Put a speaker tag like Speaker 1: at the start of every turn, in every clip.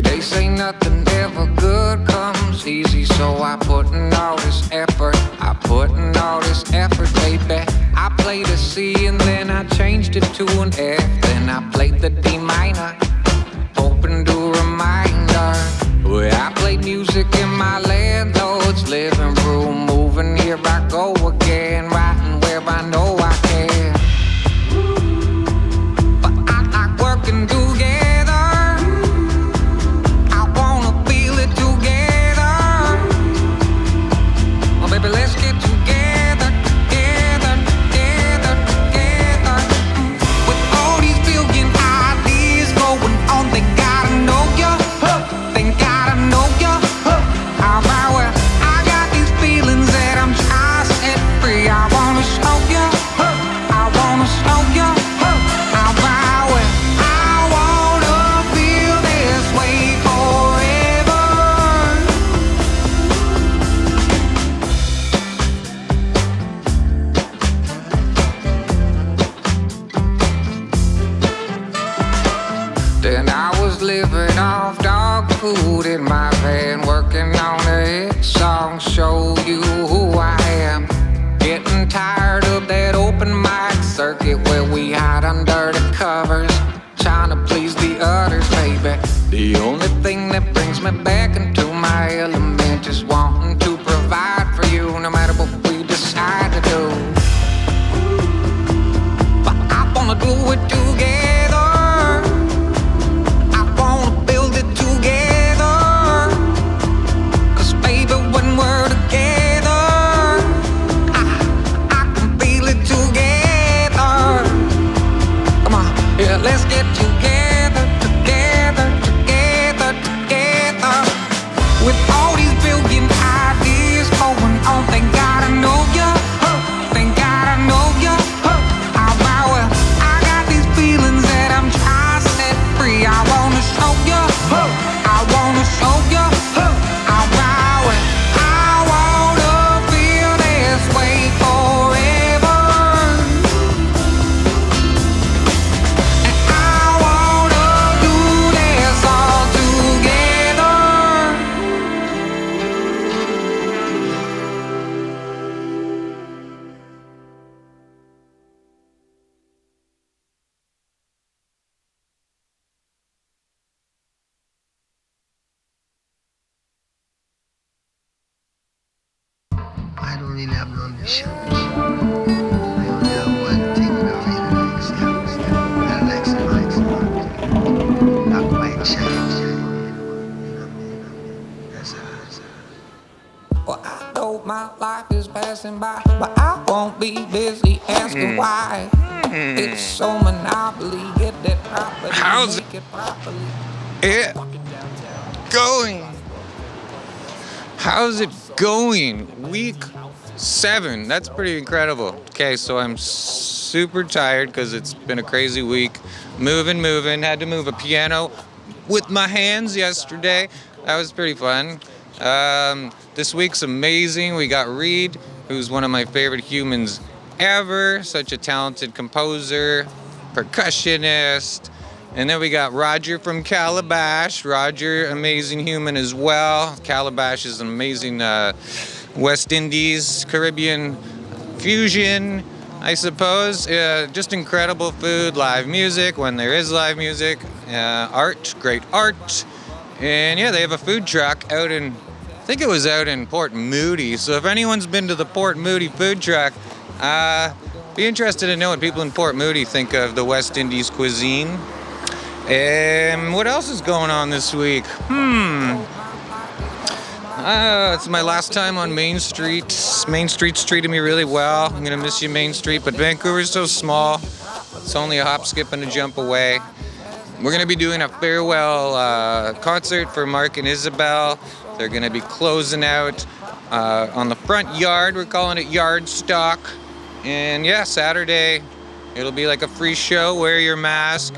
Speaker 1: They say nothing ever good comes easy, so I put in all this effort. Baby. I played a C and then I changed it to an F. Then I played the D minor, hoping to remind her. Well, I played music in my landlord's living room, moving here I go again, writing where I know I can. But I like working together. I wanna feel it together. Oh, baby, let's get together. Then I was living off dog food in my van, working on a hit song, show you who I am. Getting tired of that open mic circuit where we hide under the covers, trying to please the others, baby. The only thing that brings me back into my element is wanting to provide for you, no matter what we decide to do. But I wanna do it together. Let's get together, together, together, together. With all these billion ideas going on, thank God I know ya. Thank God I know ya. Well, I got these feelings that I'm trying to set free. I wanna show ya. I wanna show ya. Well, I wanna feel this way forever.
Speaker 2: I don't really have no ambition. I only have one thing that I really like. I like some lights. Not quite shine. That's all.
Speaker 1: Well, I know my life is passing by, but I won't be busy asking why. It's so monopoly, get that property,
Speaker 3: How's
Speaker 1: make it properly.
Speaker 3: it going? How's it going? Week 7. That's pretty incredible. Okay, so I'm super tired because it's been a crazy week. Moving. Had to move a piano with my hands yesterday. That was pretty fun. This week's amazing. We got Reed, who's one of my favorite humans ever. Such a talented composer, percussionist. And then we got Roger from Calabash. Roger, amazing human as well. Calabash is an amazing West Indies, Caribbean fusion, I suppose. Just incredible food, live music when there is live music, art, great art. And yeah, they have a food truck out in, I think it was out in Port Moody. So if anyone's been to the Port Moody food truck, be interested to know what people in Port Moody think of the West Indies cuisine. And what else is going on this week? It's my last time on Main Street. Main Street's treating me really well. I'm gonna miss you, Main Street, but Vancouver's so small. It's only a hop, skip, and a jump away. We're gonna be doing a farewell concert for Mark and Isabel. They're gonna be closing out on the front yard. We're calling it Yard Stock. And yeah, Saturday, it'll be like a free show, wear your mask,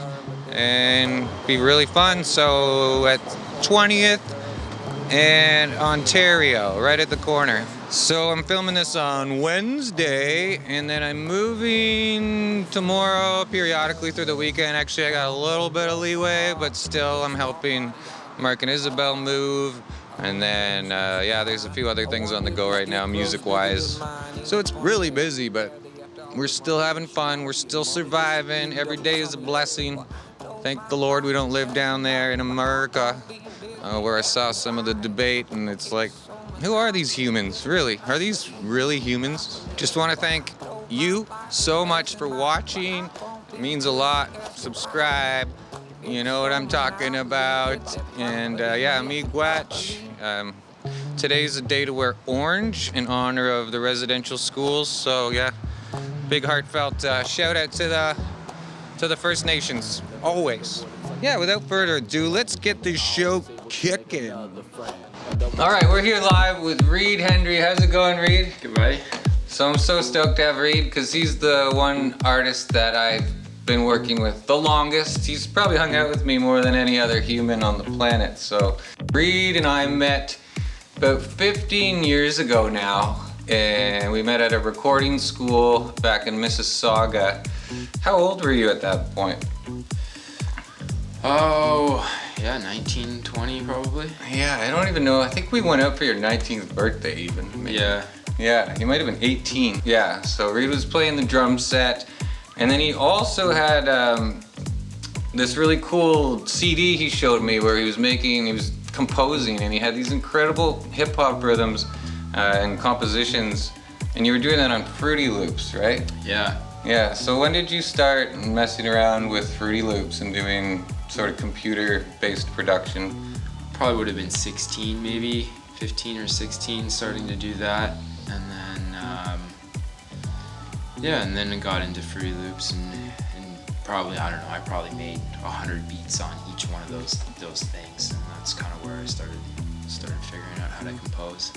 Speaker 3: and be really fun. So at 20th and Ontario, right at the corner. So I'm filming this on Wednesday, and then I'm moving tomorrow periodically through the weekend. Actually, I got a little bit of leeway, but still I'm helping Mark and Isabel move, and then yeah, there's a few other things on the go right now, music-wise. So it's really busy, but we're still having fun. We're still surviving. Every day is a blessing. Thank the Lord we don't live down there in America, where I saw some of the debate, and it's like, who are these humans? Really? Are these really humans? Just want to thank you so much for watching. It means a lot. Subscribe. You know what I'm talking about. And yeah, miigwech. Today's a day to wear orange in honor of the residential schools. So yeah, big heartfelt shout out to the First Nations, always. Yeah, without further ado, let's get this show kicking. All right, we're here live with Reed Hendry. How's it going, Reed?
Speaker 4: Good, buddy.
Speaker 3: So I'm so stoked to have Reed because he's the one artist that I've been working with the longest. He's probably hung out with me more than any other human on the planet. So Reed and I met about 15 years ago now, and we met at a recording school back in Mississauga. How old were you at that point?
Speaker 4: Oh, yeah, 19, 20 probably.
Speaker 3: Yeah, I don't even know. I think we went out for your 19th birthday even. Maybe.
Speaker 4: Yeah.
Speaker 3: Yeah, you might have been 18. Yeah, so Reed was playing the drum set, and then he also had this really cool CD he showed me where he was composing, and he had these incredible hip hop rhythms and compositions, and you were doing that on Fruity Loops, right?
Speaker 4: Yeah.
Speaker 3: Yeah, so when did you start messing around with Fruity Loops and doing sort of computer-based production?
Speaker 4: Probably would have been 16, maybe 15 or 16, starting to do that. And then, yeah, and then I got into Fruity Loops and probably, I don't know, I probably made 100 beats on each one of those things. And that's kind of where I started figuring out how to compose.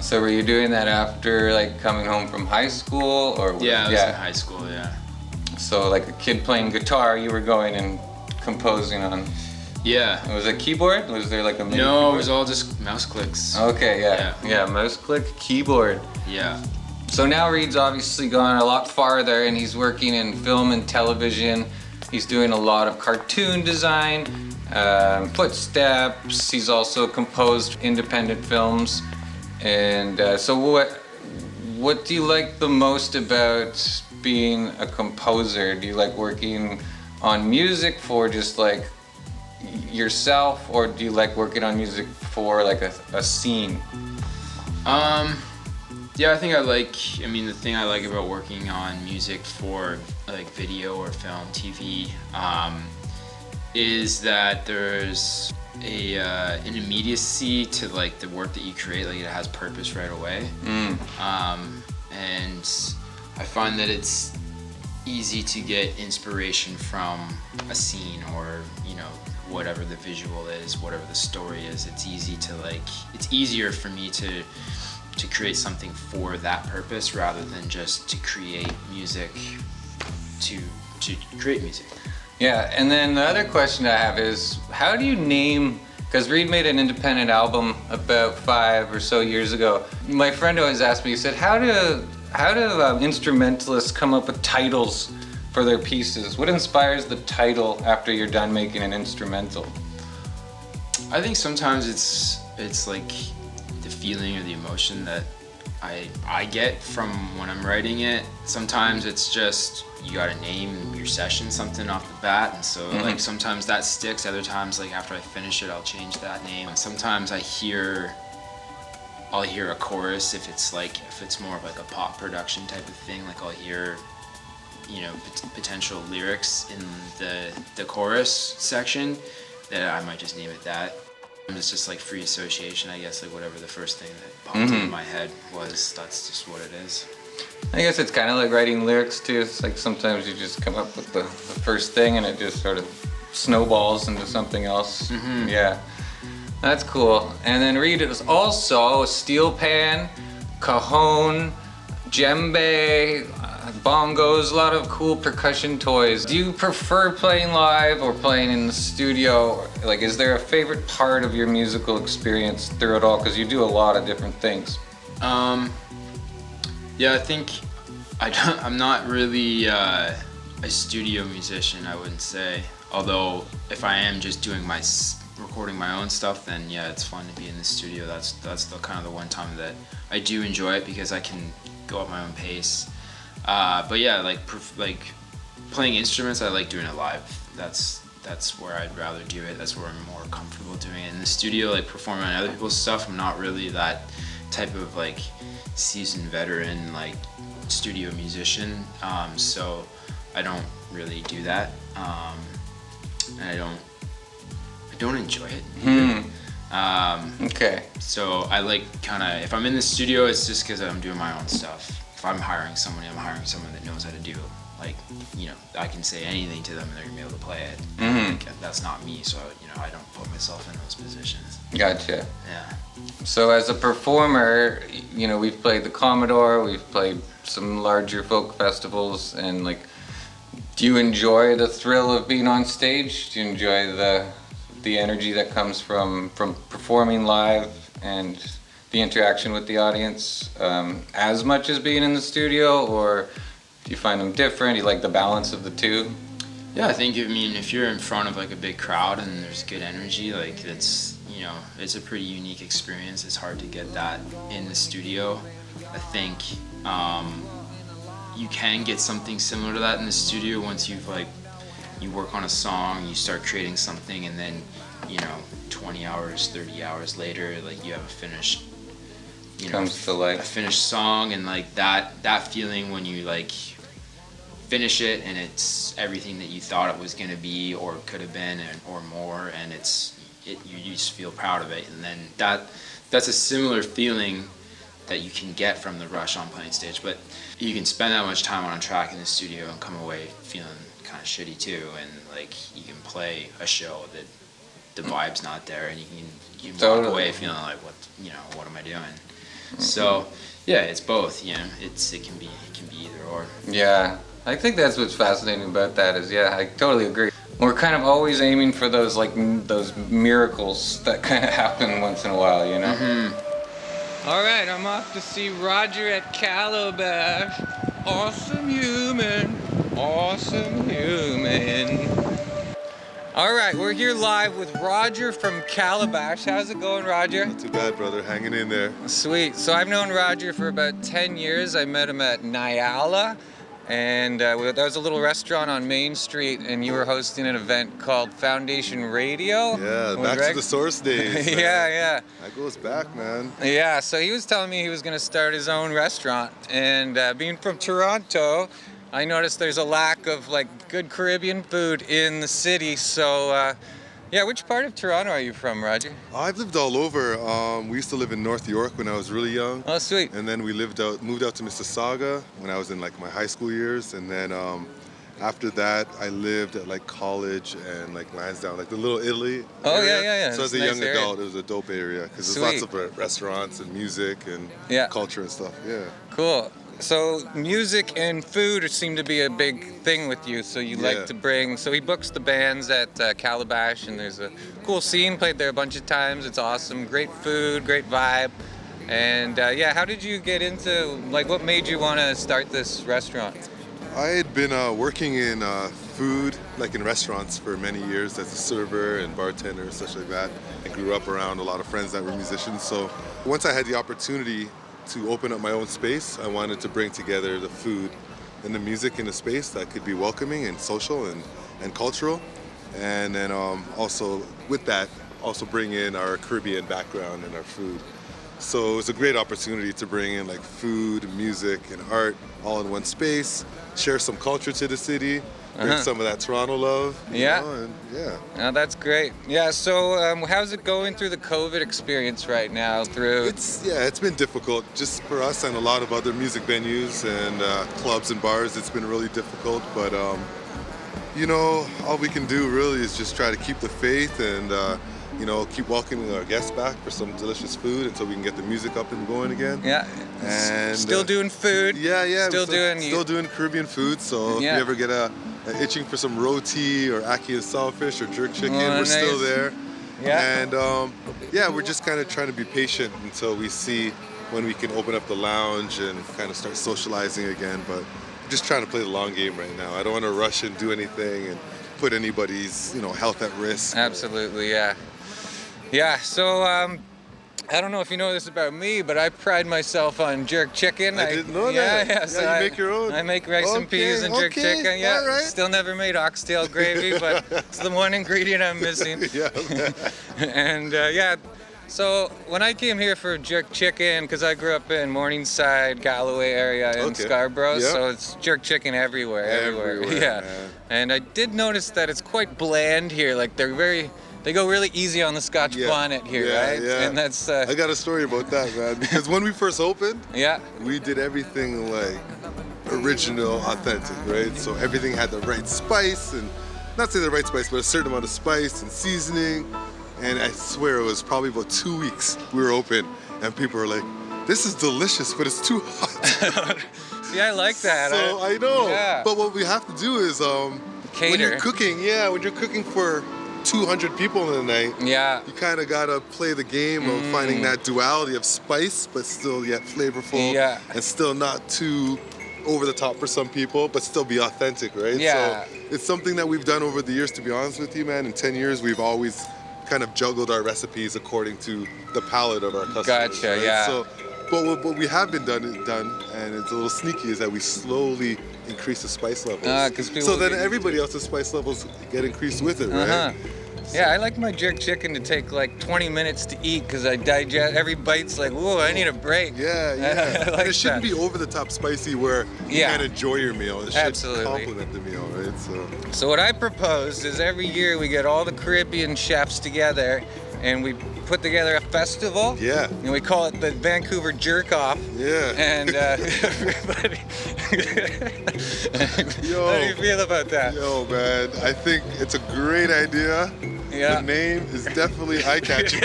Speaker 3: So were you doing that after like coming home from high school, or
Speaker 4: Yeah, I was in high school, yeah.
Speaker 3: So like a kid playing guitar, you were going and composing on.
Speaker 4: Yeah.
Speaker 3: Was it keyboard? Was there like a MIDI
Speaker 4: No,
Speaker 3: keyboard?
Speaker 4: it was all just mouse clicks.
Speaker 3: Okay, yeah, mouse click, keyboard.
Speaker 4: Yeah.
Speaker 3: So now Reed's obviously gone a lot farther, and he's working in film and television. He's doing a lot of cartoon design, footsteps. He's also composed independent films. And so what do you like the most about being a composer? Do you like working on music for just like yourself, or do you like working on music for like a scene?
Speaker 4: Yeah, I think the thing I like about working on music for like video or film, TV, is that there's an immediacy to like the work that you create. Like it has purpose right away. And I find that it's easy to get inspiration from a scene, or whatever the visual is, whatever the story is. It's easier for me to create something for that purpose rather than just to create music to create music.
Speaker 3: Yeah, and then the other question I have is, how do you name, because Reed made an independent album about 5 or so years ago. My friend always asked me, he said, how do instrumentalists come up with titles for their pieces? What inspires the title after you're done making an instrumental?
Speaker 4: I think sometimes it's like the feeling or the emotion that I get from when I'm writing it. Sometimes it's just you gotta name your session something off the bat, and so like sometimes that sticks. Other times, like after I finish it, I'll change that name. And sometimes I'll hear a chorus if it's more of like a pop production type of thing. Like I'll hear potential lyrics in the chorus section that I might just name it that. It's just like free association, I guess, like whatever the first thing that popped into my head was, that's just what it is.
Speaker 3: I guess it's kind of like writing lyrics too. It's like sometimes you just come up with the first thing and it just sort of snowballs into something else. Yeah, that's cool. And then Reed is also a steel pan, cajon, djembe, bongos, a lot of cool percussion toys. Do you prefer playing live or playing in the studio? Like, is there a favorite part of your musical experience through it all? Because you do a lot of different things.
Speaker 4: Yeah, I think I'm not really a studio musician, I wouldn't say. Although if I am just doing my recording my own stuff, then yeah, it's fun to be in the studio. That's the kind of the one time that I do enjoy it because I can go at my own pace. But yeah, like playing instruments, I like doing it live. That's where I'd rather do it. That's where I'm more comfortable doing it. In the studio, like performing on other people's stuff, I'm not really that type of like seasoned veteran like studio musician. So I don't really do that, and I don't enjoy it.
Speaker 3: Okay.
Speaker 4: So I like kind of, if I'm in the studio, it's just because I'm doing my own stuff. If I'm hiring somebody, I'm hiring someone that knows how to do it. Like, you know, I can say anything to them and they're gonna be able to play it. Like, that's not me, so you know, I don't put myself in those positions.
Speaker 3: Gotcha.
Speaker 4: Yeah.
Speaker 3: So as a performer, you know, we've played the Commodore, we've played some larger folk festivals, and like, do you enjoy the thrill of being on stage? Do you enjoy the energy that comes from performing live and the interaction with the audience as much as being in the studio, or do you find them different? Do you like the balance of the two?
Speaker 4: Yeah, I think, I mean, if you're in front of like a big crowd and there's good energy, like it's, you know, it's a pretty unique experience. It's hard to get that in the studio. I think you can get something similar to that in the studio once you've like, you work on a song, you start creating something, and then, you know, 20 hours, 30 hours later, like you have a finished, you know,
Speaker 3: Comes to life.
Speaker 4: a finished song, and like that feeling when you like finish it and it's everything that you thought it was gonna be or could have been, or more, and you just feel proud of it. And then that's a similar feeling that you can get from the rush on playing stage, but you can spend that much time on a track in the studio and come away feeling kind of shitty too, and like you can play a show that the vibe's not there, and you can walk away feeling like, what am I doing? So yeah, it's both, you know, it can be either or.
Speaker 3: Yeah, I think that's what's fascinating about that is, yeah, I totally agree. We're kind of always aiming for those those miracles that kind of happen once in a while, you know? All right, I'm off to see Roger at Calabash. Awesome human, awesome human. All right, we're here live with Roger from Calabash. How's it going, Roger?
Speaker 5: Not too bad, brother. Hanging in there.
Speaker 3: Sweet. So I've known Roger for about 10 years. I met him at Nyala, and that was a little restaurant on Main Street, and you were hosting an event called Foundation Radio.
Speaker 5: Yeah,
Speaker 3: with
Speaker 5: back
Speaker 3: Reg.
Speaker 5: to the source days.
Speaker 3: Yeah.
Speaker 5: That goes back, man.
Speaker 3: Yeah, so he was telling me he was going to start his own restaurant, and being from Toronto, I noticed there's a lack of like good Caribbean food in the city. So yeah, which part of Toronto are you from, Roger?
Speaker 5: I've lived all over. We used to live in North York when I was really young.
Speaker 3: Oh, sweet.
Speaker 5: And then we moved out to Mississauga when I was in like my high school years. And then after that, I lived at like college and like Lansdowne, like the Little Italy.
Speaker 3: Oh,
Speaker 5: area.
Speaker 3: yeah.
Speaker 5: So as a young adult, it was a dope area because there's lots of restaurants and music and culture and stuff. Yeah.
Speaker 3: Cool. So music and food seem to be a big thing with you. So you like to bring. So he books the bands at Calabash, and there's a cool scene. Played there a bunch of times. It's awesome. Great food, great vibe. And yeah, how did you get into, like, what made you want to start this restaurant?
Speaker 5: I had been working in food, like in restaurants for many years as a server and bartender, such like that. I grew up around a lot of friends that were musicians. So once I had the opportunity to open up my own space, I wanted to bring together the food and the music in a space that could be welcoming and social and cultural. And then also with that, also bring in our Caribbean background and our food. So it was a great opportunity to bring in like food, music, and art all in one space, share some culture to the city, bring some of that Toronto love. You know, and
Speaker 3: Oh, that's great. Yeah, so how's it going through the COVID experience right now?
Speaker 5: It's been difficult just for us and a lot of other music venues and clubs and bars. It's been really difficult, but you know, all we can do really is just try to keep the faith and you know, keep welcoming our guests back for some delicious food until we can get the music up and going again.
Speaker 3: Yeah,
Speaker 5: and
Speaker 3: still doing food.
Speaker 5: Yeah.
Speaker 3: Still
Speaker 5: doing Caribbean food. So if you ever get itching for some roti or ackee and saltfish or jerk chicken, we're still there.
Speaker 3: Yeah.
Speaker 5: And we're just kind of trying to be patient until we see when we can open up the lounge and kind of start socializing again. But we're just trying to play the long game right now. I don't want to rush and do anything and put anybody's, health at risk.
Speaker 3: Absolutely, yeah. Yeah, so I don't know if you know this about me, but I pride myself on jerk chicken.
Speaker 5: I didn't know that.
Speaker 3: Yeah, so
Speaker 5: you make your own?
Speaker 3: I make rice and peas and jerk chicken. Yeah,
Speaker 5: all right.
Speaker 3: Still never made oxtail gravy, but it's the one ingredient I'm missing.
Speaker 5: Yeah.
Speaker 3: And so when I came here for jerk chicken, because I grew up in Morningside, Galloway area in Scarborough,
Speaker 5: Yeah.
Speaker 3: so it's jerk chicken everywhere.
Speaker 5: Everywhere,
Speaker 3: Yeah.
Speaker 5: man.
Speaker 3: And I did notice that it's quite bland here. Like they go really easy on the Scotch bonnet here, right?
Speaker 5: Yeah.
Speaker 3: And that's
Speaker 5: I got a story about that, man. Because when we first opened,
Speaker 3: yeah.
Speaker 5: we did everything like original, authentic, right? So everything had the right spice, and not say the right spice, but a certain amount of spice and seasoning. And I swear it was probably about 2 weeks we were open, and people were like, "This is delicious, but it's too hot."
Speaker 3: See, I like that.
Speaker 5: So I know.
Speaker 3: Yeah.
Speaker 5: But what we have to do is when
Speaker 3: Cater.
Speaker 5: you're cooking for 200 people in a night,
Speaker 3: Yeah.
Speaker 5: you kind of gotta play the game of finding that duality of spice, but still yet flavorful,
Speaker 3: Yeah.
Speaker 5: and still not too over the top for some people, but still be authentic, right?
Speaker 3: Yeah.
Speaker 5: So it's something that we've done over the years, to be honest with you, man. In 10 years, we've always kind of juggled our recipes according to the palate of our customers.
Speaker 3: Gotcha,
Speaker 5: right?
Speaker 3: yeah.
Speaker 5: So, but what we have been done, and it's a little sneaky, is that we slowly increase the spice levels.
Speaker 3: 'Cause people
Speaker 5: so then
Speaker 3: get-
Speaker 5: everybody else's spice levels get increased with it, right?
Speaker 3: Uh-huh. Yeah, I like my jerk chicken to take like 20 minutes to eat because I digest every bite's like, whoa, I need a break.
Speaker 5: Yeah, yeah.
Speaker 3: I like
Speaker 5: and it shouldn't
Speaker 3: that.
Speaker 5: be over the top spicy where you
Speaker 3: Yeah.
Speaker 5: can't enjoy your meal. It should
Speaker 3: Absolutely.
Speaker 5: complement the meal, right?
Speaker 3: So what I propose is every year we get all the Caribbean chefs together and we put together a festival.
Speaker 5: Yeah.
Speaker 3: And we call it the Vancouver Jerk Off.
Speaker 5: Yeah.
Speaker 3: And everybody.
Speaker 5: Yo.
Speaker 3: How do you feel about that?
Speaker 5: Yo, man, I think it's a great idea.
Speaker 3: Yeah.
Speaker 5: The name is definitely eye-catching.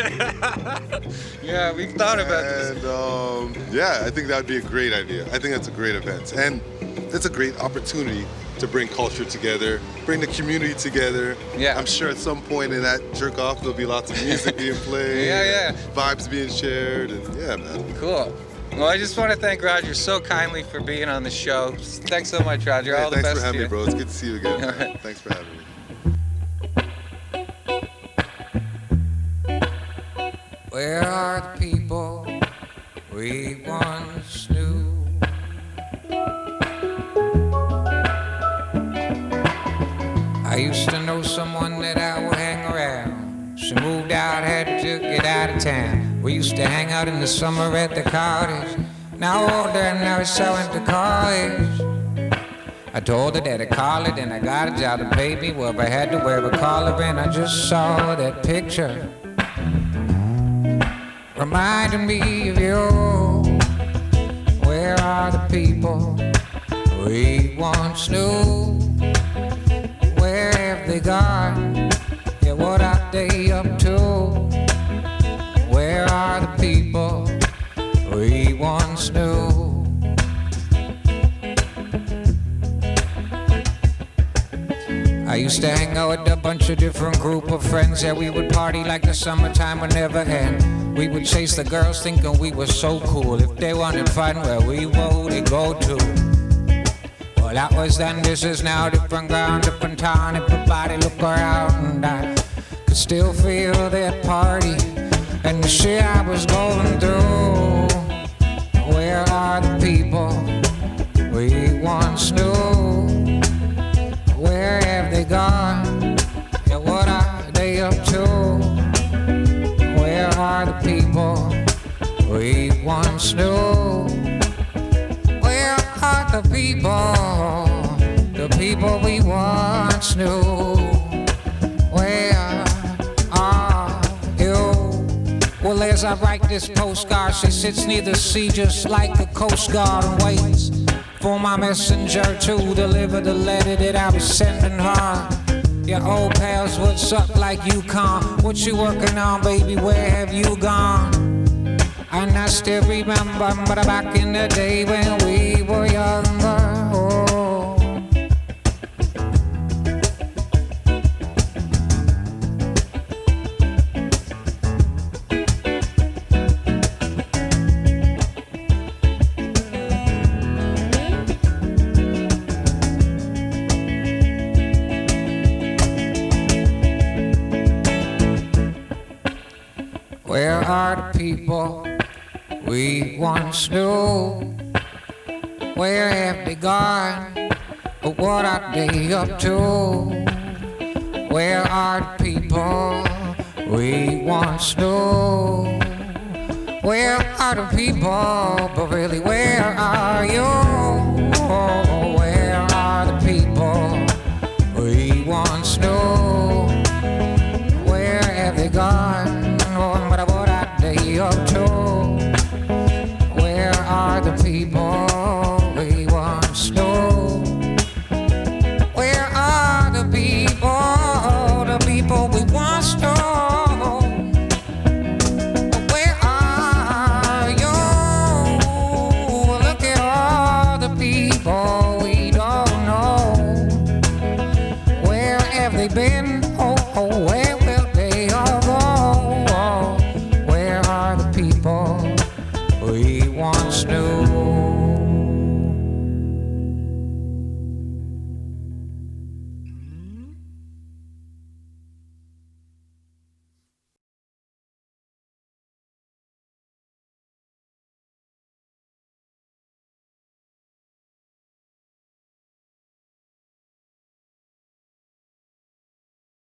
Speaker 3: Yeah, we've thought about this.
Speaker 5: And yeah, I think that would be a great idea. I think that's a great event. And it's a great opportunity to bring culture together, bring the community together.
Speaker 3: Yeah.
Speaker 5: I'm sure at some point in that jerk off there'll be lots of music being played.
Speaker 3: Yeah.
Speaker 5: and vibes being shared, and yeah, man.
Speaker 3: Cool. Well, I just want to thank Roger so kindly for being on the show. Thanks so much, Roger.
Speaker 5: Hey,
Speaker 3: All the
Speaker 5: thanks
Speaker 3: best
Speaker 5: for having
Speaker 3: to
Speaker 5: me,
Speaker 3: you.
Speaker 5: bro. It's good to see you again.
Speaker 3: All right.
Speaker 5: Thanks for having me.
Speaker 1: Where are the people we once knew? I used to know someone that I would hang around. She moved out, had to get out of town. We used to hang out in the summer at the cottage. Now older and now she's went to college. I told her that I called it and I got a job to pay me. Well, I had to wear a collar and I just saw that picture. Reminding me of you. Where are the people we once knew? Where have they gone? Yeah, what are they up to? Where are the people we once knew? I used to hang out with a bunch of different group of friends. Yeah, we would party like the summertime would never end. We would chase the girls thinking we were so cool. If they wanted fun, where we would go to. Well, that was then, this is now. Different ground, different town. Everybody look around and I could still feel that party and the shit I was going through. Where are the people we once knew? Where have they gone? Yeah, what are they up to? Where are the people we once knew? Where are the people we once knew? Where are you? Well, as I write this postcard, she sits near the sea just like the Coast Guard and waits for my messenger to deliver the letter that I was sending her. Your old pals, what's up like Yukon? What you working on, baby, where have you gone? And I still remember, but back in the day when we were younger. Oh. Where are the people we once knew? Where have they gone? Or what are they up to? Where are the people we once knew? Where are the people? But really, where are you?